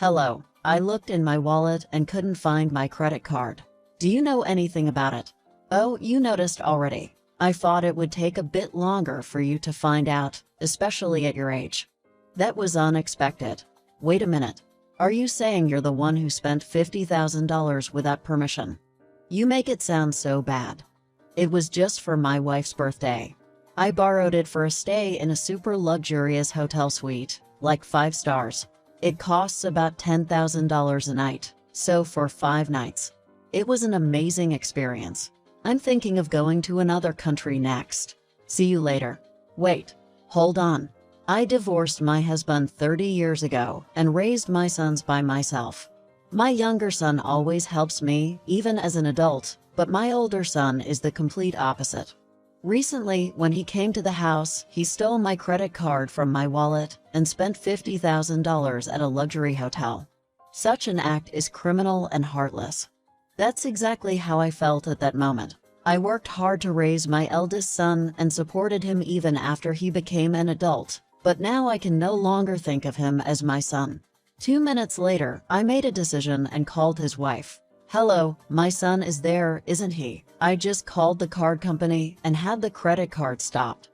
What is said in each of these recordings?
Hello. I looked in my wallet and couldn't find my credit card. Do you know anything about it? Oh, you noticed already. I thought it would take a bit longer for you to find out, especially at your age. That was unexpected. Wait a minute. Are you saying you're the one who spent $50,000 without permission? You make it sound so bad. It was just for my wife's birthday. I borrowed it for a stay in a super luxurious hotel suite, like 5 stars. It costs about $10,000 a night, so for 5 nights. It was an amazing experience. I'm thinking of going to another country next. See you later. Wait, hold on. I divorced my husband 30 years ago and raised my sons by myself. My younger son always helps me, even as an adult, but my older son is the complete opposite. Recently, when he came to the house, he stole my credit card from my wallet and spent $50,000 at a luxury hotel. Such an act is criminal and heartless. That's exactly how I felt at that moment. I worked hard to raise my eldest son and supported him even after he became an adult, but now I can no longer think of him as my son. 2 minutes later, I made a decision and called his wife. Hello, my son is there, isn't he? I just called the card company and had the credit card stopped.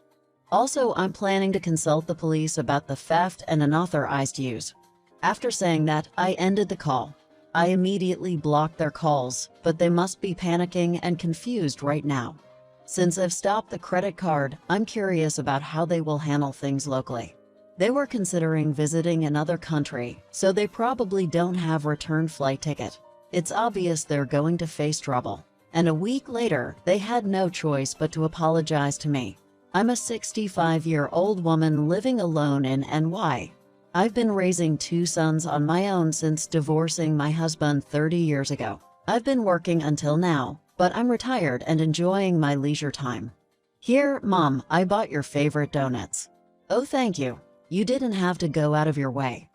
Also, I'm planning to consult the police about the theft and unauthorized use. After saying that, I ended the call. I immediately blocked their calls, but they must be panicking and confused right now. Since I've stopped the credit card, I'm curious about how they will handle things locally. They were considering visiting another country, so they probably don't have a return flight ticket. It's obvious they're going to face trouble. And a week later, they had no choice but to apologize to me. I'm a 65-year-old woman living alone in NY. I've been raising 2 sons on my own since divorcing my husband 30 years ago. I've been working until now, but I'm retired and enjoying my leisure time. Here, Mom, I bought your favorite donuts. Oh, thank you. You didn't have to go out of your way.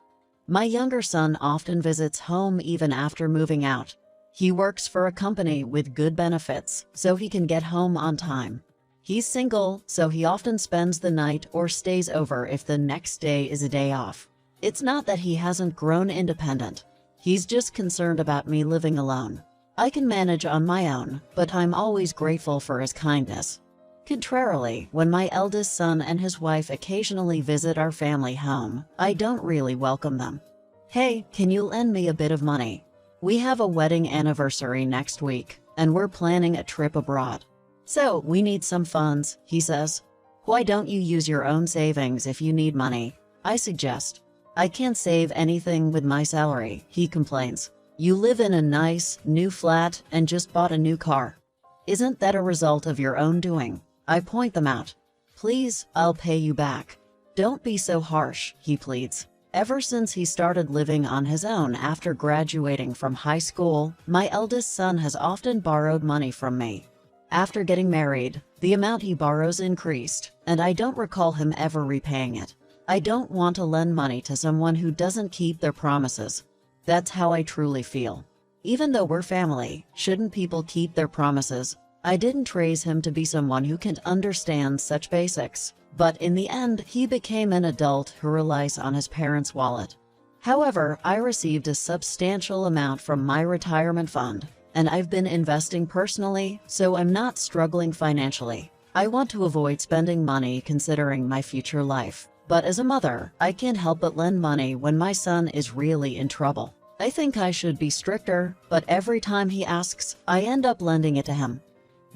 My younger son often visits home even after moving out. He works for a company with good benefits, so he can get home on time. He's single, so he often spends the night or stays over if the next day is a day off. It's not that he hasn't grown independent. He's just concerned about me living alone. I can manage on my own, but I'm always grateful for his kindness. Contrarily, when my eldest son and his wife occasionally visit our family home, I don't really welcome them. Hey, can you lend me a bit of money? We have a wedding anniversary next week, and we're planning a trip abroad. So, we need some funds, he says. Why don't you use your own savings if you need money? I suggest. I can't save anything with my salary, he complains. You live in a nice, new flat and just bought a new car. Isn't that a result of your own doing? I point them out. Please, I'll pay you back. Don't be so harsh, he pleads. Ever since he started living on his own after graduating from high school, my eldest son has often borrowed money from me. After getting married, the amount he borrows increased, and I don't recall him ever repaying it. I don't want to lend money to someone who doesn't keep their promises. That's how I truly feel. Even though we're family, shouldn't people keep their promises? I didn't raise him to be someone who can understand such basics, but in the end, he became an adult who relies on his parents' wallet. However, I received a substantial amount from my retirement fund, and I've been investing personally, so I'm not struggling financially. I want to avoid spending money considering my future life, but as a mother, I can't help but lend money when my son is really in trouble. I think I should be stricter, but every time he asks, I end up lending it to him.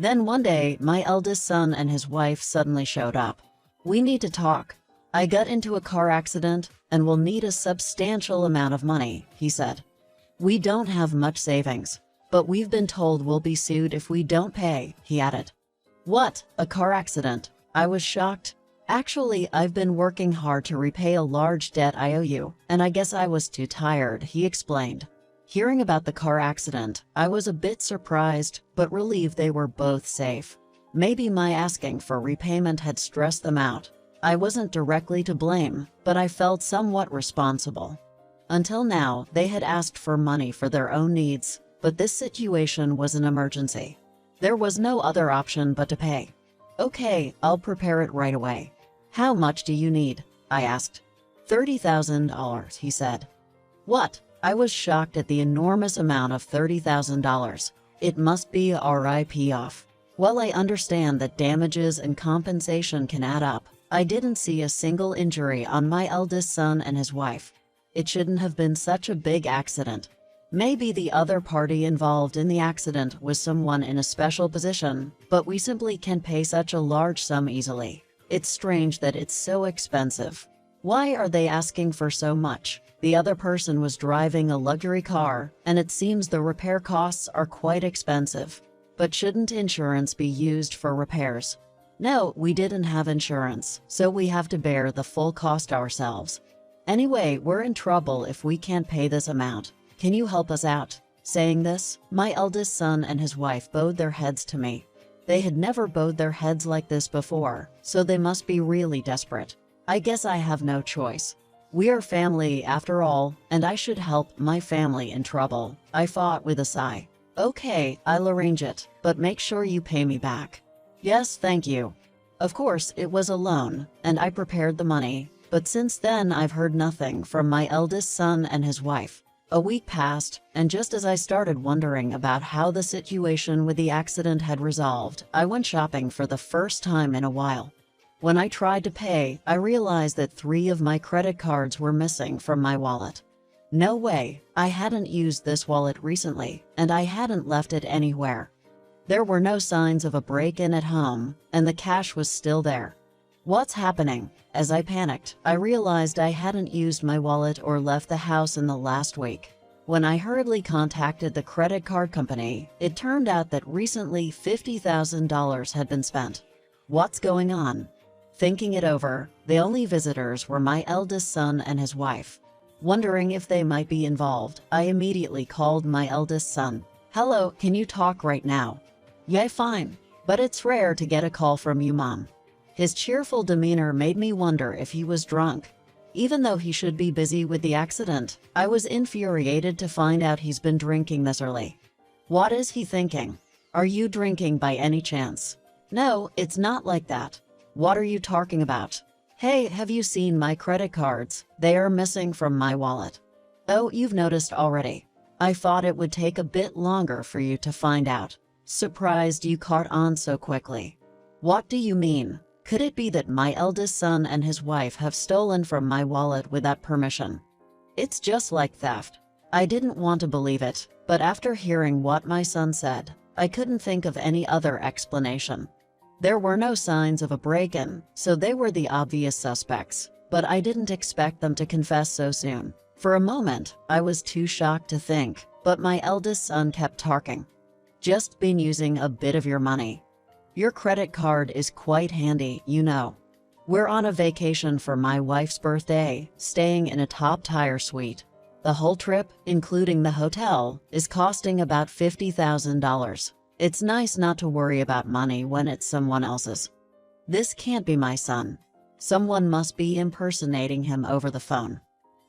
Then one day, my eldest son and his wife suddenly showed up. We need to talk. I got into a car accident and will need a substantial amount of money, he said. We don't have much savings, but we've been told we'll be sued if we don't pay, he added. What, a car accident? I was shocked. Actually, I've been working hard to repay a large debt I owe you, and I guess I was too tired, he explained. Hearing about the car accident, I was a bit surprised, but relieved they were both safe. Maybe my asking for repayment had stressed them out. I wasn't directly to blame, but I felt somewhat responsible. Until now, they had asked for money for their own needs, but this situation was an emergency. There was no other option but to pay. Okay, I'll prepare it right away. How much do you need? I asked. $30,000, he said. What? I was shocked at the enormous amount of $30,000. It must be RIP off. While I understand that damages and compensation can add up, I didn't see a single injury on my eldest son and his wife. It shouldn't have been such a big accident. Maybe the other party involved in the accident was someone in a special position, but we simply can't pay such a large sum easily. It's strange that it's so expensive. Why are they asking for so much? The other person was driving a luxury car, and it seems the repair costs are quite expensive. But shouldn't insurance be used for repairs? No, we didn't have insurance, so we have to bear the full cost ourselves. Anyway, we're in trouble if we can't pay this amount. Can you help us out? Saying this, my eldest son and his wife bowed their heads to me. They had never bowed their heads like this before, so they must be really desperate. I guess I have no choice. We are family after all, and I should help my family in trouble, I thought with a sigh. Okay, I'll arrange it, but make sure you pay me back. Yes, thank you. Of course, it was a loan, and I prepared the money, but since then I've heard nothing from my eldest son and his wife. A week passed, and just as I started wondering about how the situation with the accident had resolved, I went shopping for the first time in a while. When I tried to pay, I realized that 3 of my credit cards were missing from my wallet. No way, I hadn't used this wallet recently, and I hadn't left it anywhere. There were no signs of a break-in at home, and the cash was still there. What's happening? As I panicked, I realized I hadn't used my wallet or left the house in the last week. When I hurriedly contacted the credit card company, it turned out that recently $50,000 had been spent. What's going on? Thinking it over, the only visitors were my eldest son and his wife. Wondering if they might be involved, I immediately called my eldest son. Hello, can you talk right now? Yeah, fine. But it's rare to get a call from you, Mom. His cheerful demeanor made me wonder if he was drunk. Even though he should be busy with the accident, I was infuriated to find out he's been drinking this early. What is he thinking? Are you drinking by any chance? No, it's not like that. What are you talking about? Hey, have you seen my credit cards? They are missing from my wallet. Oh, you've noticed already. I thought it would take a bit longer for you to find out. Surprised you caught on so quickly. What do you mean? Could it be that my eldest son and his wife have stolen from my wallet without permission? It's just like theft. I didn't want to believe it, but after hearing what my son said, I couldn't think of any other explanation. There were no signs of a break-in, so they were the obvious suspects, but I didn't expect them to confess so soon. For a moment, I was too shocked to think, but my eldest son kept talking. Just been using a bit of your money. Your credit card is quite handy, you know. We're on a vacation for my wife's birthday, staying in a top-tier suite. The whole trip, including the hotel, is costing about $50,000. It's nice not to worry about money when it's someone else's. This can't be my son. Someone must be impersonating him over the phone.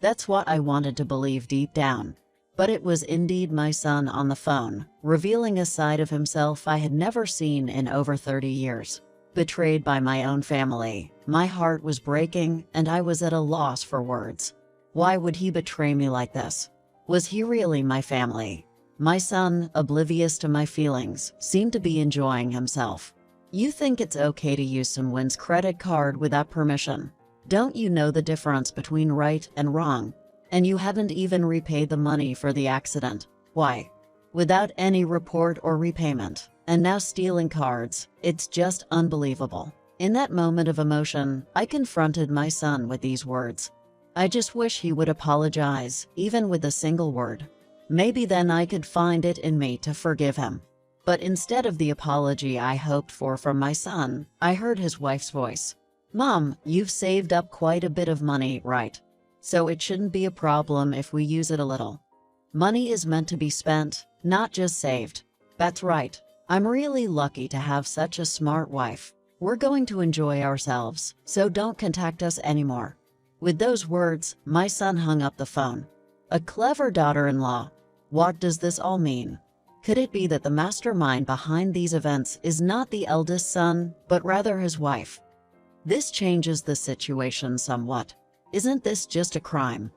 That's what I wanted to believe deep down. But it was indeed my son on the phone, revealing a side of himself I had never seen in over 30 years. Betrayed by my own family, my heart was breaking and I was at a loss for words. Why would he betray me like this? Was he really my family? My son, oblivious to my feelings, seemed to be enjoying himself. You think it's okay to use someone's credit card without permission? Don't you know the difference between right and wrong? And you haven't even repaid the money for the accident. Why? Without any report or repayment, and now stealing cards. It's just unbelievable. In that moment of emotion, I confronted my son with these words. I just wish he would apologize, even with a single word. Maybe then I could find it in me to forgive him. But instead of the apology I hoped for from my son, I heard his wife's voice. Mom, you've saved up quite a bit of money, right? So it shouldn't be a problem if we use it a little. Money is meant to be spent, not just saved. That's right. I'm really lucky to have such a smart wife. We're going to enjoy ourselves, so don't contact us anymore. With those words, my son hung up the phone. A clever daughter-in-law. What does this all mean? Could it be that the mastermind behind these events is not the eldest son, but rather his wife? This changes the situation somewhat. Isn't this just a crime?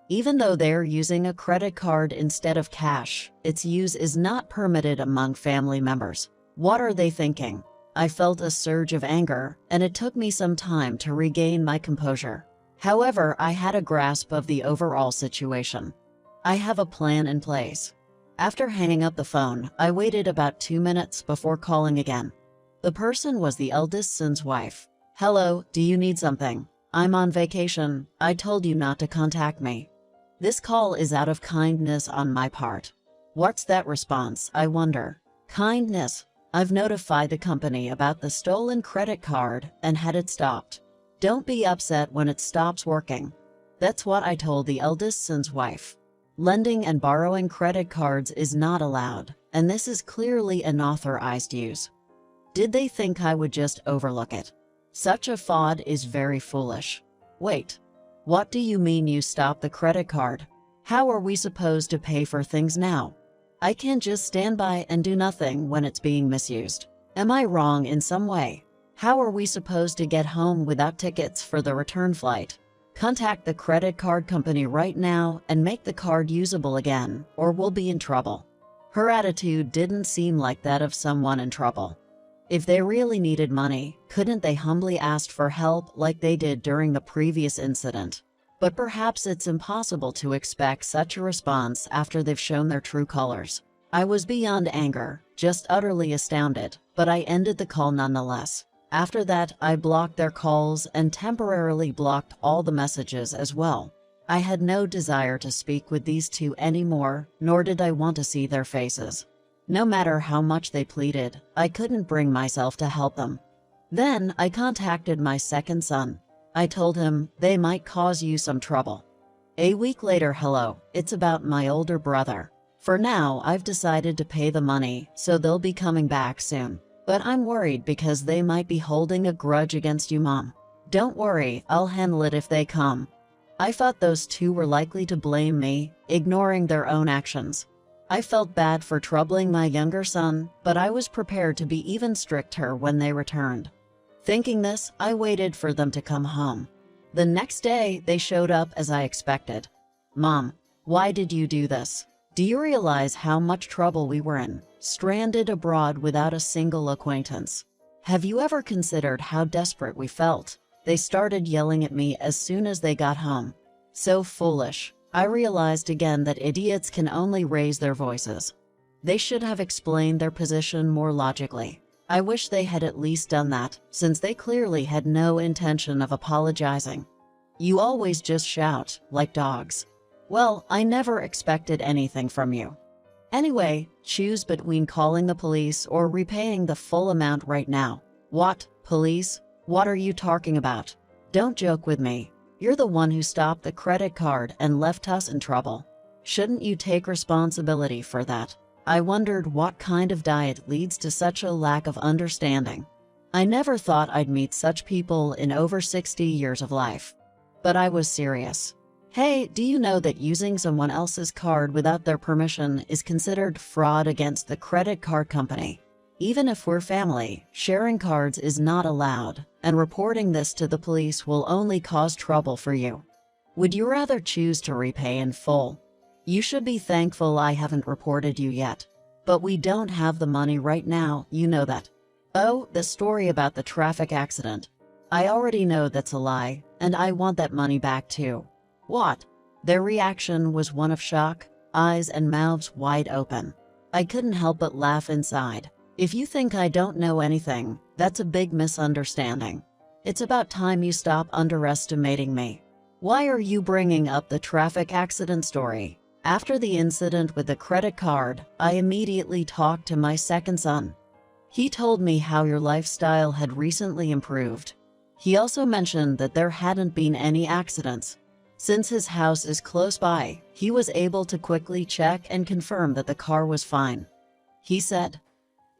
Even though they're using a credit card instead of cash, its use is not permitted among family members. What are they thinking? I felt a surge of anger, and it took me some time to regain my composure. However, I had a grasp of the overall situation. I have a plan in place. After hanging up the phone, I waited about 2 minutes before calling again. The person was the eldest son's wife. "Hello, do you need something? I'm on vacation. I told you not to contact me." This call is out of kindness on my part. What's that response, I wonder? Kindness? I've notified the company about the stolen credit card and had it stopped. Don't be upset when it stops working. That's what I told the eldest son's wife. Lending and borrowing credit cards is not allowed, and this is clearly an authorized use. Did they think I would just overlook it? Such a fraud is very foolish. Wait. What do you mean you stopped the credit card? How are we supposed to pay for things now? I can't just stand by and do nothing when it's being misused. Am I wrong in some way? How are we supposed to get home without tickets for the return flight? Contact the credit card company right now and make the card usable again, or we'll be in trouble. Her attitude didn't seem like that of someone in trouble. If they really needed money, couldn't they humbly ask for help like they did during the previous incident? But perhaps it's impossible to expect such a response after they've shown their true colors. I was beyond anger, just utterly astounded, but I ended the call nonetheless. After that, I blocked their calls and temporarily blocked all the messages as well. I had no desire to speak with these two anymore, nor did I want to see their faces. No matter how much they pleaded, I couldn't bring myself to help them. Then I contacted my second son. I told him they might cause you some trouble. A week later, hello, it's about my older brother. For now, I've decided to pay the money, so they'll be coming back soon. But I'm worried because they might be holding a grudge against you, Mom. Don't worry, I'll handle it if they come. I thought those two were likely to blame me, ignoring their own actions. I felt bad for troubling my younger son, but I was prepared to be even stricter when they returned. Thinking this, I waited for them to come home. The next day, they showed up as I expected. "Mom, why did you do this? Do you realize how much trouble we were in, stranded abroad without a single acquaintance? Have you ever considered how desperate we felt?" They started yelling at me as soon as they got home. So foolish. I realized again that idiots can only raise their voices. They should have explained their position more logically. I wish they had at least done that, since they clearly had no intention of apologizing. You always just shout, like dogs. Well, I never expected anything from you. Anyway, choose between calling the police or repaying the full amount right now. What? Police? What are you talking about? Don't joke with me. You're the one who stopped the credit card and left us in trouble. Shouldn't you take responsibility for that? I wondered what kind of diet leads to such a lack of understanding. I never thought I'd meet such people in over 60 years of life. But I was serious. Hey, do you know that using someone else's card without their permission is considered fraud against the credit card company? Even if we're family, sharing cards is not allowed, and reporting this to the police will only cause trouble for you. Would you rather choose to repay in full? You should be thankful I haven't reported you yet. But we don't have the money right now, you know that. Oh, the story about the traffic accident. I already know that's a lie, and I want that money back too. What? Their reaction was one of shock, eyes and mouths wide open. I couldn't help but laugh inside. If you think I don't know anything, that's a big misunderstanding. It's about time you stop underestimating me. Why are you bringing up the traffic accident story? After the incident with the credit card, I immediately talked to my second son. He told me how your lifestyle had recently improved. He also mentioned that there hadn't been any accidents. Since his house is close by, he was able to quickly check and confirm that the car was fine. He said,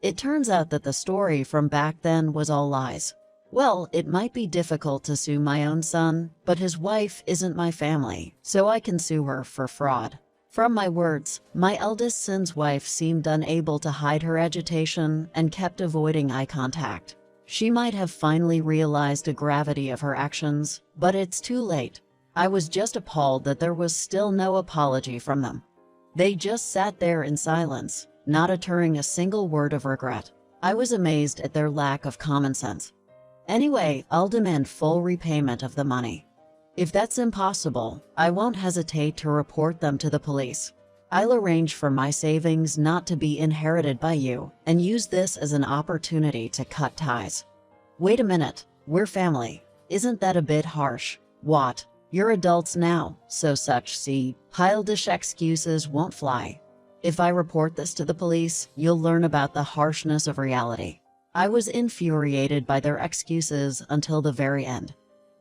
"It turns out that the story from back then was all lies. Well, it might be difficult to sue my own son, but his wife isn't my family, so I can sue her for fraud." From my words, my eldest son's wife seemed unable to hide her agitation and kept avoiding eye contact. She might have finally realized the gravity of her actions, but it's too late. I was just appalled that there was still no apology from them. They just sat there in silence, not uttering a single word of regret. I was amazed at their lack of common sense. Anyway, I'll demand full repayment of the money. If that's impossible, I won't hesitate to report them to the police. I'll arrange for my savings not to be inherited by you and use this as an opportunity to cut ties. Wait a minute, we're family. Isn't that a bit harsh? What? You're adults now, so such childish excuses won't fly. If I report this to the police, you'll learn about the harshness of reality. I was infuriated by their excuses until the very end.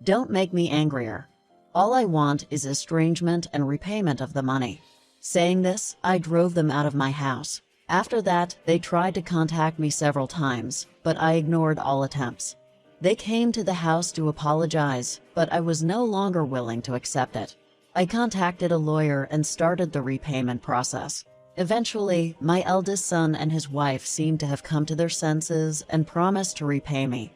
Don't make me angrier. All I want is estrangement and repayment of the money. Saying this, I drove them out of my house. After that, they tried to contact me several times, but I ignored all attempts. They came to the house to apologize, but I was no longer willing to accept it. I contacted a lawyer and started the repayment process. Eventually, my eldest son and his wife seemed to have come to their senses and promised to repay me.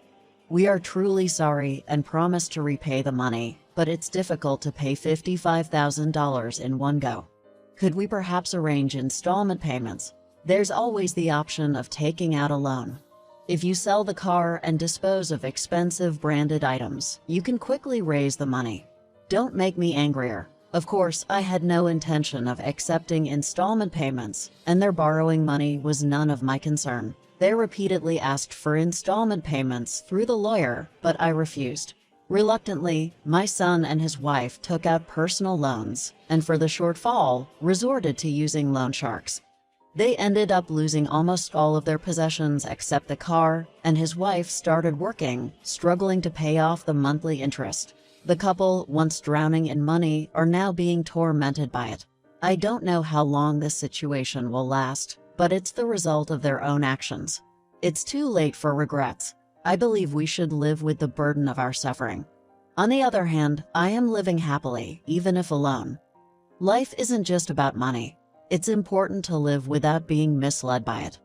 We are truly sorry and promise to repay the money, but it's difficult to pay $55,000 in one go. Could we perhaps arrange installment payments? There's always the option of taking out a loan. If you sell the car and dispose of expensive branded items, you can quickly raise the money. Don't make me angrier. Of course, I had no intention of accepting installment payments, and their borrowing money was none of my concern. They repeatedly asked for installment payments through the lawyer, but I refused. Reluctantly, my son and his wife took out personal loans, and for the shortfall, resorted to using loan sharks. They ended up losing almost all of their possessions except the car, and his wife started working, struggling to pay off the monthly interest. The couple, once drowning in money, are now being tormented by it. I don't know how long this situation will last, but it's the result of their own actions. It's too late for regrets. I believe we should live with the burden of our suffering. On the other hand, I am living happily, even if alone. Life isn't just about money. It's important to live without being misled by it.